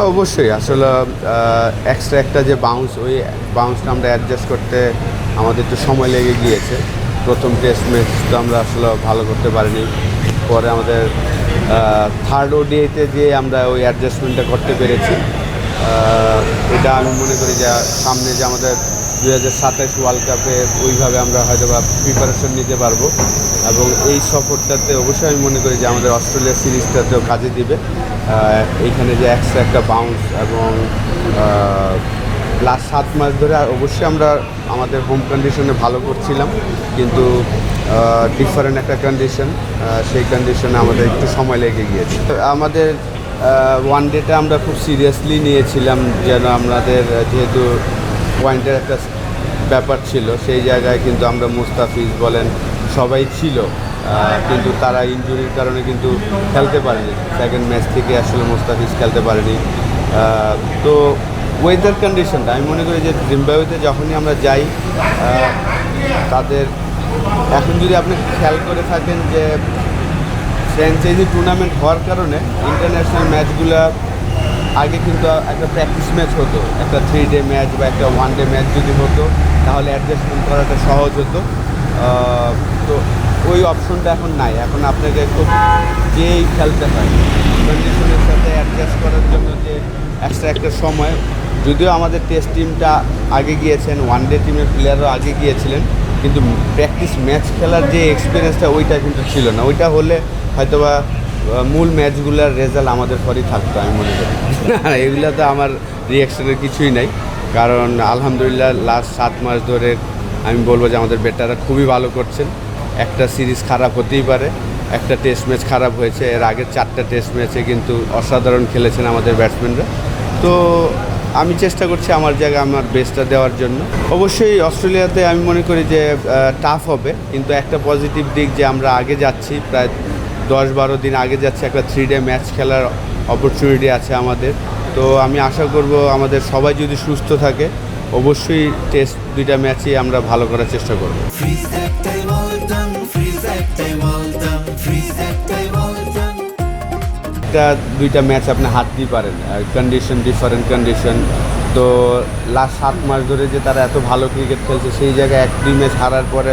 অবশ্যই আসলে এক্সট্রা একটা যে ওই বাউন্সটা আমরা অ্যাডজাস্ট করতে আমাদের একটু সময় লেগে গিয়েছে। প্রথম টেস্ট ম্যাচ তো আমরা আসলে ভালো করতে পারিনি। পরে আমাদের থার্ড ওডিআইতে যে আমরা ওই অ্যাডজাস্টমেন্টটা করতে পেরেছি। এটা আমি মনে করি যে সামনে যে আমাদের 2027 ওয়ার্ল্ড কাপে ওইভাবে আমরা হয়তো বা প্রিপারেশন নিতে পারবো, এবং এই সফরটাতে অবশ্যই আমি মনে করি যে আমাদের অস্ট্রেলিয়া সিরিজটাতেও কাজে দিবে। এইখানে যে এক্সট্রা একটা বাউন্স এবং লাস্ট 7 মাস ধরে অবশ্যই আমরা আমাদের হোম কন্ডিশনে ভালো করছিলাম, কিন্তু ডিফারেন্ট একটা কন্ডিশন, সেই কন্ডিশনে আমাদের একটু সময় লেগে গিয়েছে। আমাদের ওয়ান ডেটা আমরা খুব সিরিয়াসলি নিয়েছিলাম, যেন আমাদের যেহেতু পয়েন্টের একটা ব্যাপার ছিল, সেই জায়গায় কিন্তু আমরা মুস্তাফিজ বলেন সবাই ছিল, কিন্তু তারা ইনজুরির কারণে কিন্তু খেলতে পারেনি। সেকেন্ড ম্যাচ থেকে আসলে মুস্তাফিজ খেলতে পারেনি। তো ওয়েদার কন্ডিশনটা আমি মনে করি যে জিম্বাবুয়েতে যখনই আমরা যাই, তাদের এখন যদি আপনি খেয়াল করে থাকেন যে ফ্র্যাঞ্চাইজি টুর্নামেন্ট হওয়ার কারণে ইন্টারন্যাশনাল ম্যাচগুলো আগে কিন্তু একটা প্র্যাকটিস ম্যাচ হতো, একটা 3 ডে ম্যাচ বা একটা 1 ডে ম্যাচ যদি হতো তাহলে অ্যাডজাস্টমেন্ট করাটা সহজ হতো। তো ওই অপশনটা এখন নাই। এখন আপনাকে খুব যেই খেলতে হয় কন্ডিশনের সাথে অ্যাডজাস্ট করার জন্য যে এক্সট্রা একটা সময়, যদিও আমাদের টেস্ট টিমটা আগে গিয়েছেন, ওয়ান ডে টিমের প্লেয়ারও আগে গিয়েছিলেন, কিন্তু প্র্যাকটিস ম্যাচ খেলার যে এক্সপিরিয়েন্সটা ওইটা কিন্তু ছিল না। ওইটা হলে হয়তোবা মূল ম্যাচগুলোর রেজাল্ট আমাদের পরই থাকতো আমি মনে করি। এগুলো তো আমার রিয়াকশনের কিছুই নাই, কারণ আলহামদুলিল্লাহ লাস্ট 7 মাস ধরে আমি বলবো যে আমাদের ব্যাটাররা খুবই ভালো করছেন। একটা সিরিজ খারাপ হতেই পারে, একটা টেস্ট ম্যাচ খারাপ হয়েছে, এর আগের 4টা টেস্ট ম্যাচে কিন্তু অসাধারণ খেলেছেন আমাদের ব্যাটসম্যানরা। তো আমি চেষ্টা করছি আমার জায়গায় আমার বেস্টটা দেওয়ার জন্য। অবশ্যই অস্ট্রেলিয়াতে আমি মনে করি যে টাফ হবে, কিন্তু একটা পজিটিভ দিক যে আমরা আগে যাচ্ছি, প্রায় 10-12 দিন আগে যাচ্ছি, একটা 3 ডে ম্যাচ খেলার অপরচুনিটি আছে আমাদের। তো আমি আশা করব আমাদের সবাই যদি সুস্থ থাকে, অবশ্যই টেস্ট 2টা ম্যাচই আমরা ভালো করার চেষ্টা করব। একটা 2টা ম্যাচ আপনি হারতেই পারেন, কন্ডিশন ডিফারেন্ট কন্ডিশন। তো লাস্ট 7 মাস ধরে যে তারা এত ভালো ক্রিকেট খেলছে, সেই জায়গায় 1-2 ম্যাচ হারার পরে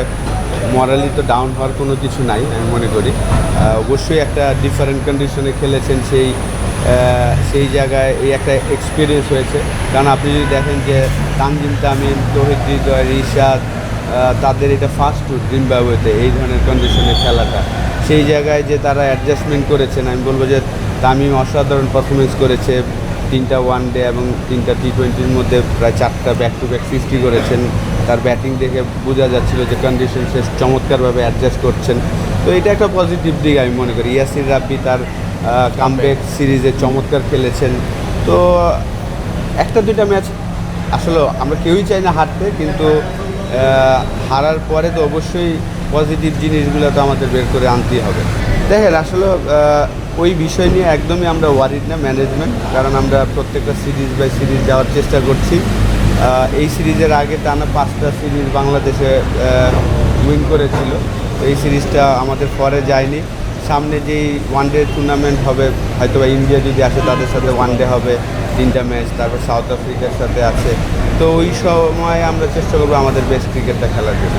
মরালি তো ডাউন হওয়ার কোনো কিছু নাই আমি মনে করি। অবশ্যই একটা ডিফারেন্ট কন্ডিশনে খেলেছেন, সেই জায়গায় এই একটা এক্সপিরিয়েন্স হয়েছে। কারণ আপনি যদি দেখেন যে তানজিম তামিম, তৌহিদ হৃদয়, রিশাদ, তাদের এটা ফার্স্ট ট্যুর জিম্বাবুয়েতে এই ধরনের কন্ডিশনে খেলাটা। সেই জায়গায় যে তারা অ্যাডজাস্টমেন্ট করেছেন, আমি বলবো যে তামিম অসাধারণ পারফরমেন্স করেছে। 3টা ওয়ান ডে এবং 3টা টি20-র মধ্যে প্রায় 4টা ব্যাক টু ব্যাক 50 করেছেন। তার ব্যাটিং দেখে বোঝা যাচ্ছিল যে কন্ডিশন সে চমৎকারভাবে অ্যাডজাস্ট করছেন। তো এটা একটা পজিটিভ দিক আমি মনে করি। ইয়াসির রাব্বি তার কামব্যাক সিরিজে চমৎকার খেলেছেন। তো 1-2টা ম্যাচ আসলে আমরা কেউই চাই না হারতে, কিন্তু হারার পরে তো অবশ্যই পজিটিভ জিনিসগুলো তো আমাদের বের করে আনতেই হবে। দেখেন আসলে ওই বিষয় নিয়ে একদমই আমরা ওয়ারিড না ম্যানেজমেন্ট, কারণ আমরা প্রত্যেকটা সিরিজ বাই সিরিজ যাওয়ার চেষ্টা করছি। এই সিরিজের আগে টানা 5টা সিরিজ বাংলাদেশে উইন করেছিল। এই সিরিজটা আমাদের পরে যায়নি। সামনে যেই ওয়ান ডে টুর্নামেন্ট হবে, হয়তো বা ইন্ডিয়া যদি আসে তাদের সাথে ওয়ান ডে হবে 3টা ম্যাচ, তারপর সাউথ আফ্রিকার সাথে আছে। তো ওই সময় আমরা চেষ্টা করবো আমাদের বেস্ট ক্রিকেটটা খেলার জন্য।